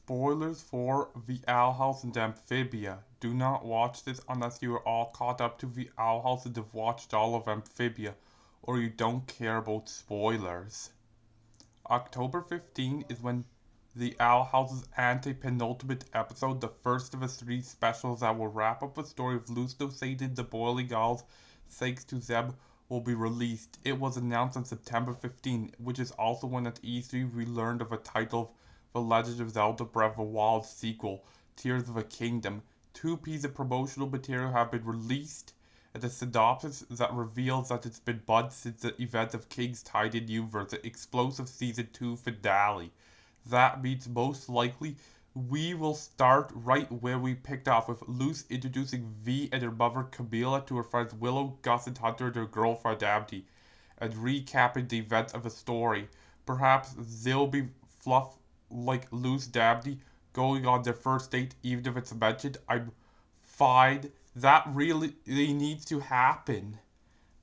Spoilers for The Owl House and Amphibia. Do not watch this unless you are all caught up to The Owl House and have watched all of Amphibia, or you don't care about spoilers. October 15 is when The Owl House's anti-penultimate episode, the first of a series specials that will wrap up the story of Luz Noceda and the Boiling Owls, thanks to Zeb, will be released. It was announced on September 15, which is also when at E3 we learned of a title of The Legend of Zelda Breath of the Wild sequel, Tears of a Kingdom. Two pieces of promotional material have been released, and a synopsis that reveals that it's been months since the events of King's Tide in Universe, the explosive Season 2 finale. That means most likely we will start right where we picked off, with Luz introducing Vee and her mother Camila to her friends Willow, Gus, and Hunter and their girlfriend Amity, and recapping the events of the story. Perhaps they'll be fluff like Luz and Amity going on their first date, even if it's mentioned. I'm fine. That really needs to happen.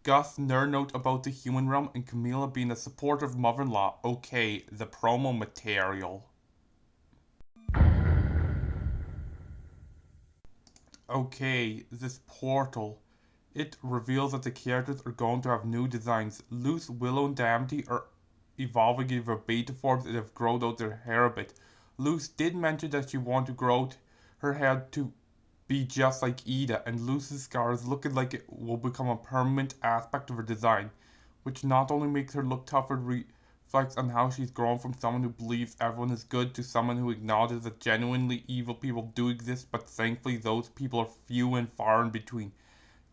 Gus' nerd note about the human realm and Camila being a supportive mother-in-law. Okay, the promo material. Okay, this portal. It reveals that the characters are going to have new designs. Luz, Willow, and Amity are evolving into their beta forms and have grown out their hair a bit. Luz did mention that she wanted to grow out her hair to be just like Ida, and Luz's scar is looking like it will become a permanent aspect of her design, which not only makes her look tougher and reflects on how she's grown from someone who believes everyone is good to someone who acknowledges that genuinely evil people do exist, but thankfully those people are few and far in between.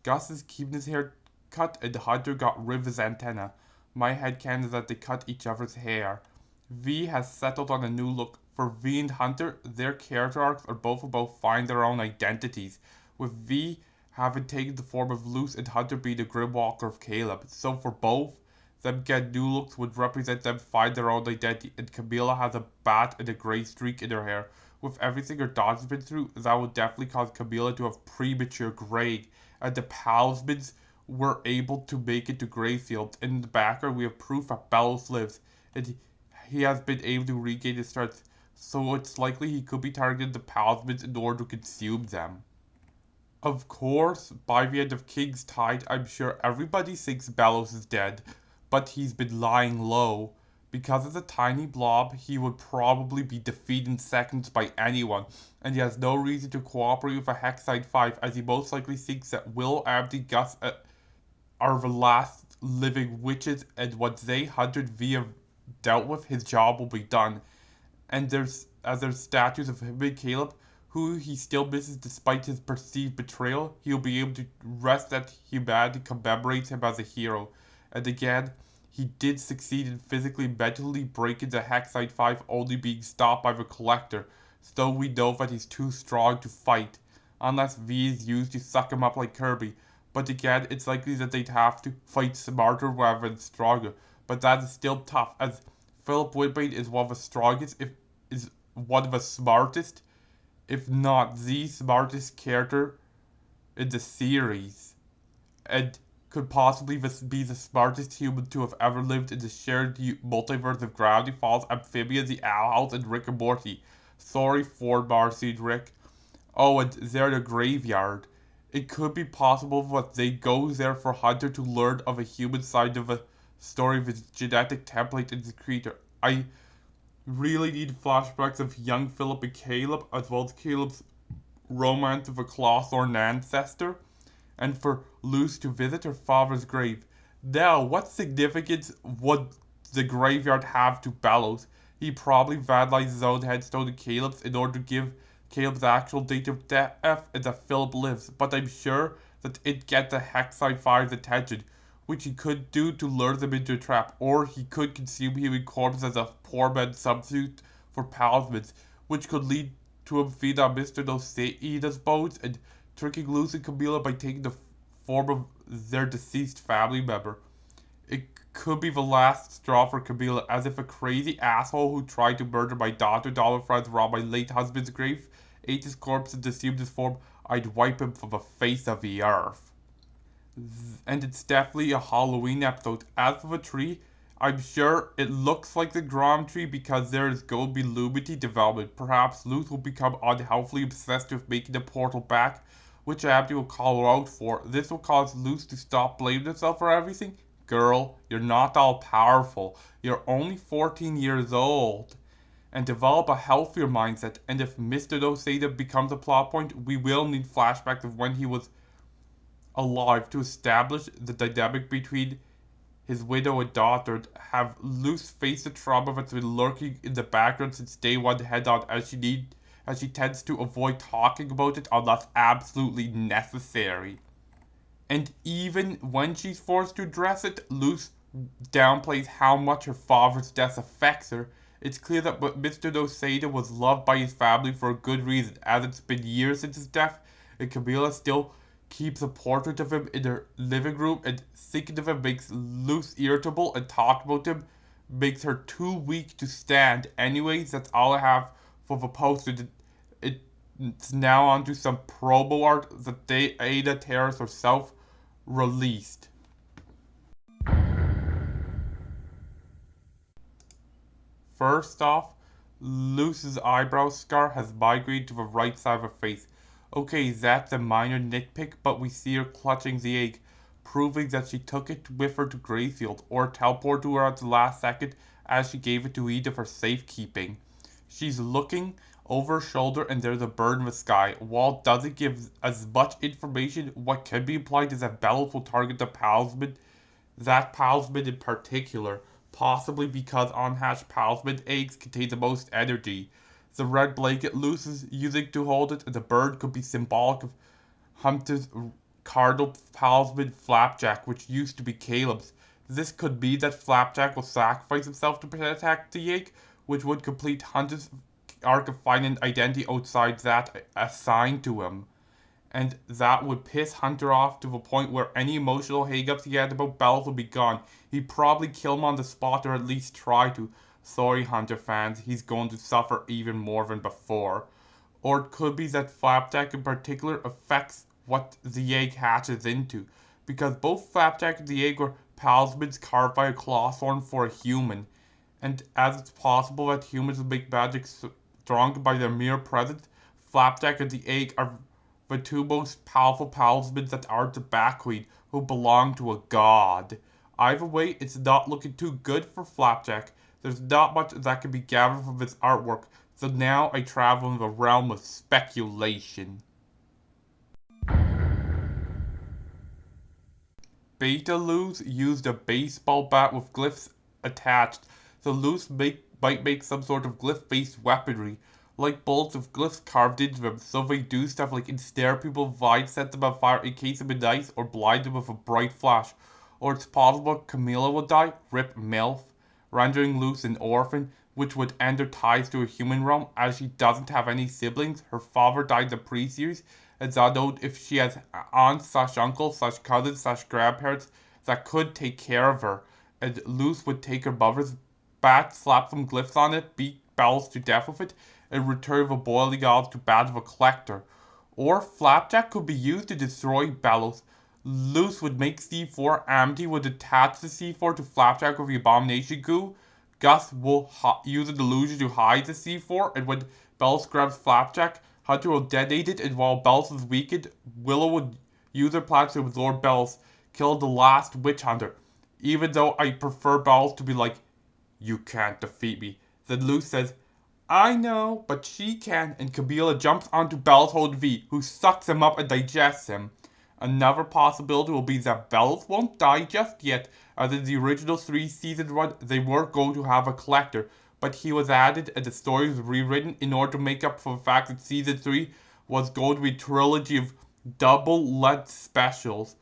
Gus is keeping his hair cut, and Hunter got rid of his antenna. My headcanon is that they cut each other's hair. Vee has settled on a new look. For Vee and Hunter, their character arcs are both about finding their own identities, with Vee having taken the form of Luz and Hunter being the Grimwalker of Caleb. So for both, them get new looks would represent them find their own identity, and Camila has a bat and a grey streak in her hair. With everything her daughter's been through, that would definitely cause Camila to have premature graying, and the Palismans were able to make it to Greyfield. In the background, we have proof that Bellows lives, and he has been able to regain his strength, so it's likely he could be targeting the Palismans in order to consume them. Of course, by the end of King's Tide, I'm sure everybody thinks Bellows is dead, but he's been lying low. Because as a tiny blob, he would probably be defeated in seconds by anyone, and he has no reason to cooperate with a Hexside 5, as he most likely thinks that Will, Amity, Gus are the last living witches, and once they, Hunter and Vee, have dealt with, his job will be done. And there's statues of him and Caleb, who he still misses despite his perceived betrayal. He'll be able to rest that humanity commemorates him as a hero. And again, he did succeed in physically and mentally breaking the Hexside 5, only being stopped by the Collector, so we know that he's too strong to fight, unless Vee is used to suck him up like Kirby. But again, it's likely that they'd have to fight smarter rather than stronger, but that is still tough, as Philip Whitbrain is one of the strongest, is one of the smartest, if not the smartest character in the series, and could possibly be the smartest human to have ever lived in the shared multiverse of Gravity Falls, Amphibia, the Owl House, and Rick and Morty. Sorry for Marcy and Rick. Oh, and they're the graveyard. It could be possible that they go there for Hunter to learn of a human side of a story of his genetic template in the creature. I really need flashbacks of young Philip and Caleb, as well as Caleb's romance with a Clawthorn ancestor, and for Luz to visit her father's grave. Now, what significance would the graveyard have to Bellows? He probably vandalized his own headstone to Caleb's in order to give Caleb's actual date of death and that Philip lives, but I'm sure that it gets the Hexside 5's attention, which he could do to lure them into a trap, or he could consume human corpses as a poor man's substitute for Palismans, which could lead to him feeding on Mr. Noceda's bones and tricking Luz and Camila by taking the form of their deceased family member. It could be the last straw for Camila, as if a crazy asshole who tried to murder my daughter, dollar friends, rob my late husband's grave, ate his corpse and assumed his form, I'd wipe him from the face of the earth. And it's definitely a Halloween episode. As for the tree, I'm sure it looks like the geometry because there is going to be Lumity development. Perhaps Luz will become unhealthily obsessed with making the portal back, which Abby will call her out for. This will cause Luz to stop blaming herself for everything. Girl, you're not all powerful. You're only 14 years old. And develop a healthier mindset. And if Mr. Noceda becomes a plot point, we will need flashbacks of when he was alive to establish the dynamic between his widow and daughter. Have Luz face the trauma that's been lurking in the background since day one head on, as she tends to avoid talking about it unless absolutely necessary. And even when she's forced to address it, Luz downplays how much her father's death affects her. It's clear that Mr. Noceda was loved by his family for a good reason, as it's been years since his death, and Camila still keeps a portrait of him in her living room, and thinking of him makes Luz irritable, and talking about him makes her too weak to stand. Anyways, that's all I have for the post. It's now on to some promo art that Dana Terrace herself released. First off, Luz's eyebrow scar has migrated to the right side of her face. Okay, that's a minor nitpick, but we see her clutching the egg, proving that she took it with her to Greyfield, or teleported to her at the last second as she gave it to Eda for safekeeping. She's looking over her shoulder and there's a bird in the sky. While it doesn't give as much information, what can be implied is that Bellows will target the talisman, that talisman in particular, possibly because unhatched talisman eggs contain the most energy. The red blanket Luz is using to hold it, and the bird could be symbolic of Hunter's cardinal talisman Flapjack, which used to be Caleb's. This could be that Flapjack will sacrifice himself to protect the egg, which would complete Hunter's arc of finding identity outside that assigned to him. And that would piss Hunter off to the point where any emotional hangups he had about Bells would be gone. He'd probably kill him on the spot, or at least try to. Sorry, Hunter fans, he's going to suffer even more than before. Or it could be that Flapjack in particular affects what the egg hatches into, because both Flapjack and the egg were talismans carved by a clawthorn for a human. And as it's possible that humans will make magic stronger by their mere presence, Flapjack and the egg are the two most powerful talismans that aren't the Batqueen, who belong to a god. Either way, it's not looking too good for Flapjack. There's not much that can be gathered from this artwork, so now I travel in the realm of speculation. Beta Luz used a baseball bat with glyphs attached, so Luz might make some sort of glyph-based weaponry, like bullets with glyphs carved into them, so they do stuff like ensnare people with vines, set them on fire, encase them in ice, or blind them with a bright flash. Or it's possible Camila will die, rip MILF, rendering Luz an orphan, which would end her ties to a human realm, as she doesn't have any siblings. Her father died in the pre-series. It's unknown if she has aunts / uncles / cousins / grandparents that could take care of her, and Luz would take her mother's bat, slap some glyphs on it, beat Bells to death with it, and return the boiling odds to Bad of a Collector. Or Flapjack could be used to destroy Bellows. Luz would make C4, Amity would attach the C4 to Flapjack with the Abomination Goo, Gus will use a delusion to hide the C4, and when Bellows grabs Flapjack, Hunter will detonate it, and while Bellows is weakened, Willow would use her plan to absorb Bellows, kill the last witch hunter. Even though I prefer Bellows to be like, "You can't defeat me." Then Luz says, "I know, but she can," and Camila jumps onto Bellows' Hunter V, who sucks him up and digests him. Another possibility will be that Bellows won't die just yet, as in the original 3-season run, they were going to have a collector, but he was added and the story was rewritten in order to make up for the fact that season 3 was going to be a trilogy of double-length specials.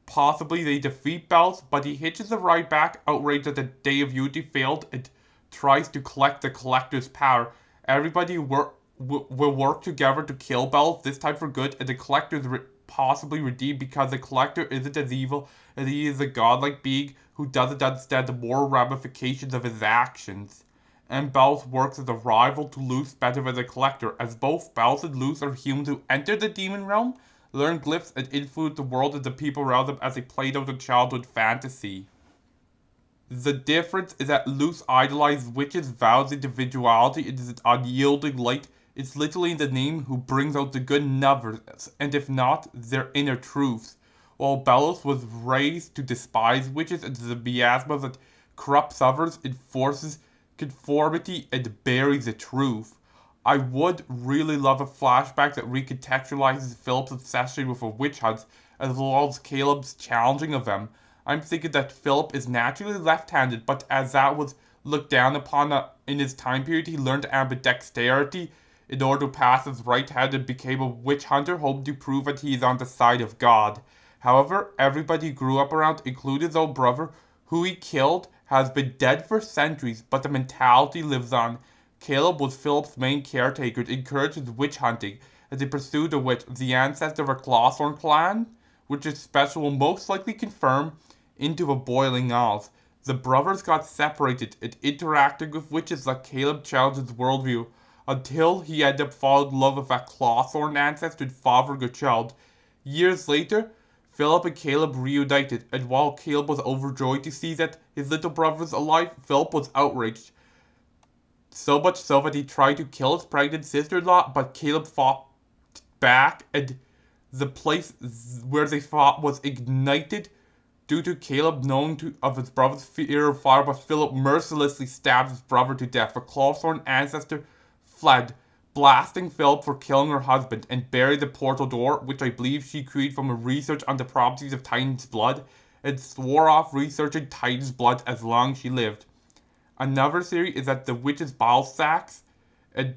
Possibly they defeat Bellows, but he hitches the ride back, outraged that the Day of Unity failed, and tries to collect the collector's power. Everybody will work together to kill Bellows, this time for good, and the collector is possibly redeemed because the collector isn't as evil as he is a godlike being who doesn't understand the moral ramifications of his actions. And Bellows works as a rival to Luz better than the collector, as both Bellows and Luz are humans who enter the demon realm, learn glyphs, and influence the world and the people around them as they played out a childhood fantasy. The difference is that Luz idolizes witches, vows individuality, it is an unyielding light. It's literally in the name who brings out the good in others, and if not, their inner truths. While Bellows was raised to despise witches and the miasma that corrupts others, enforces conformity, and buries the truth. I would really love a flashback that recontextualizes Philip's obsession with a witch hunt, as well as Caleb's challenging of them. I'm thinking that Philip is naturally left-handed, but as that was looked down upon in his time period, he learned ambidexterity in order to pass as right-handed and became a witch hunter, hoping to prove that he is on the side of God. However, everybody he grew up around, including his own brother, who he killed, has been dead for centuries, but the mentality lives on. Caleb was Philip's main caretaker and encouraged his witch hunting as he pursued a witch, the ancestor of a Clawthorn clan, which his special will most likely confirm, into a boiling oz. The brothers got separated and interacting with witches like Caleb challenged his worldview, until he ended up falling in love with that Clawthorn ancestor and fathering a child. Years later, Philip and Caleb reunited, and while Caleb was overjoyed to see that his little brother was alive, Philip was outraged. So much so that he tried to kill his pregnant sister-in-law, but Caleb fought back, and the place where they fought was ignited due to Caleb knowing of his brother's fear of fire, but Philip mercilessly stabbed his brother to death. The Clawthorn ancestor fled, blasting Philip for killing her husband, and buried the portal door, which I believe she created from a research on the properties of Titan's blood, and swore off researching Titan's blood as long as she lived. Another theory is that the witch's bile sacs and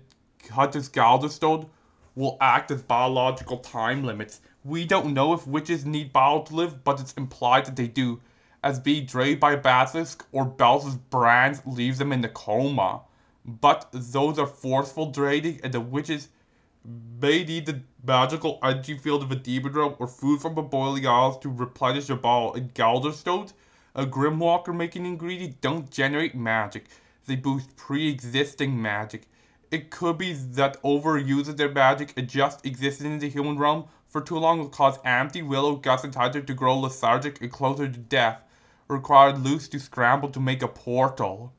Hunter's Galderstone will act as biological time limits. We don't know if witches need bile to live, but it's implied that they do, as being drained by a basilisk or Bells' brands leaves them in a coma. But those are forceful draining, and the witches may need the magical energy field of a demon realm or food from a boiling isles to replenish their bile. And Galderstones, a Grimwalker making ingredient, don't generate magic. They boost pre-existing magic. It could be that overusing their magic and just existing in the human realm for too long will cause Empty, Willow, Gus, and Hunter to grow lethargic and closer to death, required Luz to scramble to make a portal.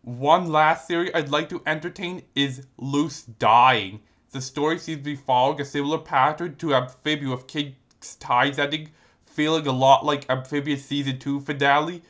One last theory I'd like to entertain is Luz dying. The story seems to be following a similar pattern to Amphibia, with King's Tides ending feeling a lot like Amphibia's Season 2 finale,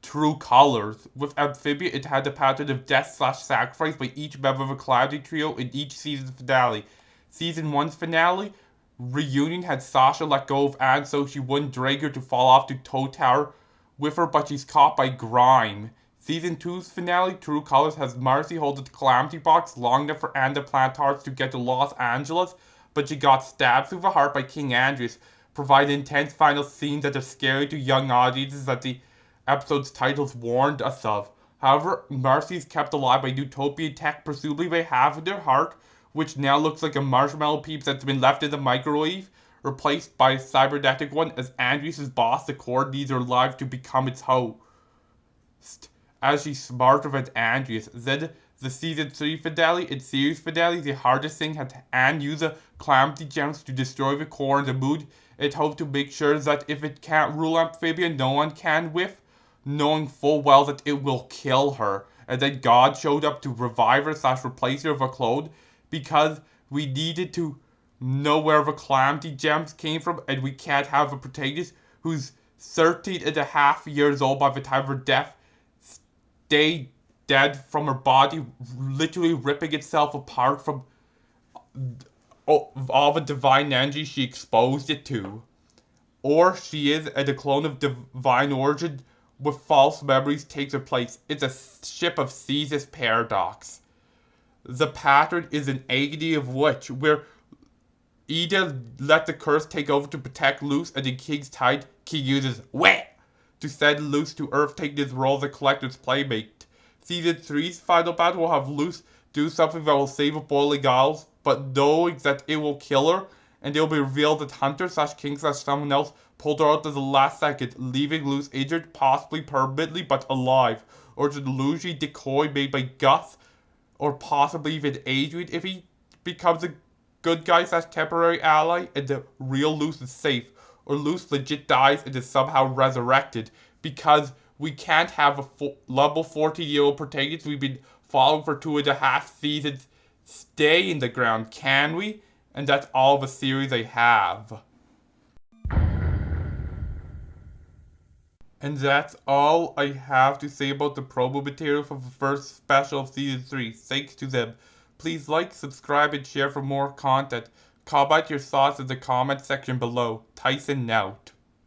True Colors. With Amphibia, it had the pattern of death/sacrifice by each member of a Calamity trio in each season's finale. Season 1's finale, Reunion, had Sasha let go of Anne so she wouldn't drag her to fall off the Toe Tower with her, but she's caught by Grime. Season 2's finale, True Colors, has Marcy hold the Calamity Box long enough for Anne to plant hearts to get to Los Angeles, but she got stabbed through the heart by King Andreas, providing intense final scenes that are scary to young audiences that the episode's titles warned us of. However, Marcy is kept alive by utopian tech, presumably by half of their heart, which now looks like a marshmallow peeps that's been left in the microwave, replaced by a cybernetic one, as Andreas' boss, the Core, needs her alive to become its host, as she's smarter than Andreas. Then, the Season 3 finale and series finale, the hardest thing had Anne use the Calamity Gems to destroy the Core and the Moon. It hoped to make sure that if it can't rule Amphibia, no one can with, knowing full well that it will kill her. And then God showed up to revive her/replace her with a clone, because we needed to know where the Calamity Gems came from, and we can't have a protagonist who's 13 and a half years old by the time of her death stay dead from her body, literally ripping itself apart from all the divine energy she exposed it to. Or she is a clone of divine origin with false memories takes her place. It's a ship of Caesar's paradox. The pattern is an agony of witch, where Ida let the curse take over to protect Luz, and in King's Tide, King uses wet to send Luz to Earth, taking his role as a collector's playmate. Season 3's final battle will have Luz do something that will save a boiling isles, but knowing that it will kill her, and it will be revealed that Hunter/King/someone else pulled her out at the last second, leaving Luz injured, possibly permanently, but alive, or it's an illusion decoy made by Gus, or possibly even Adrian if he becomes a good guy/temporary ally, and the real Luz is safe, or Luz legit dies and is somehow resurrected, because we can't have a level 40-year-old protagonist we've been following for 2.5 seasons stay in the ground, can we? And that's all the series I have. And that's all I have to say about the promo material for the first special of Season 3. Thanks to them. Please like, subscribe, and share for more content. Comment your thoughts in the comment section below. Tyson out.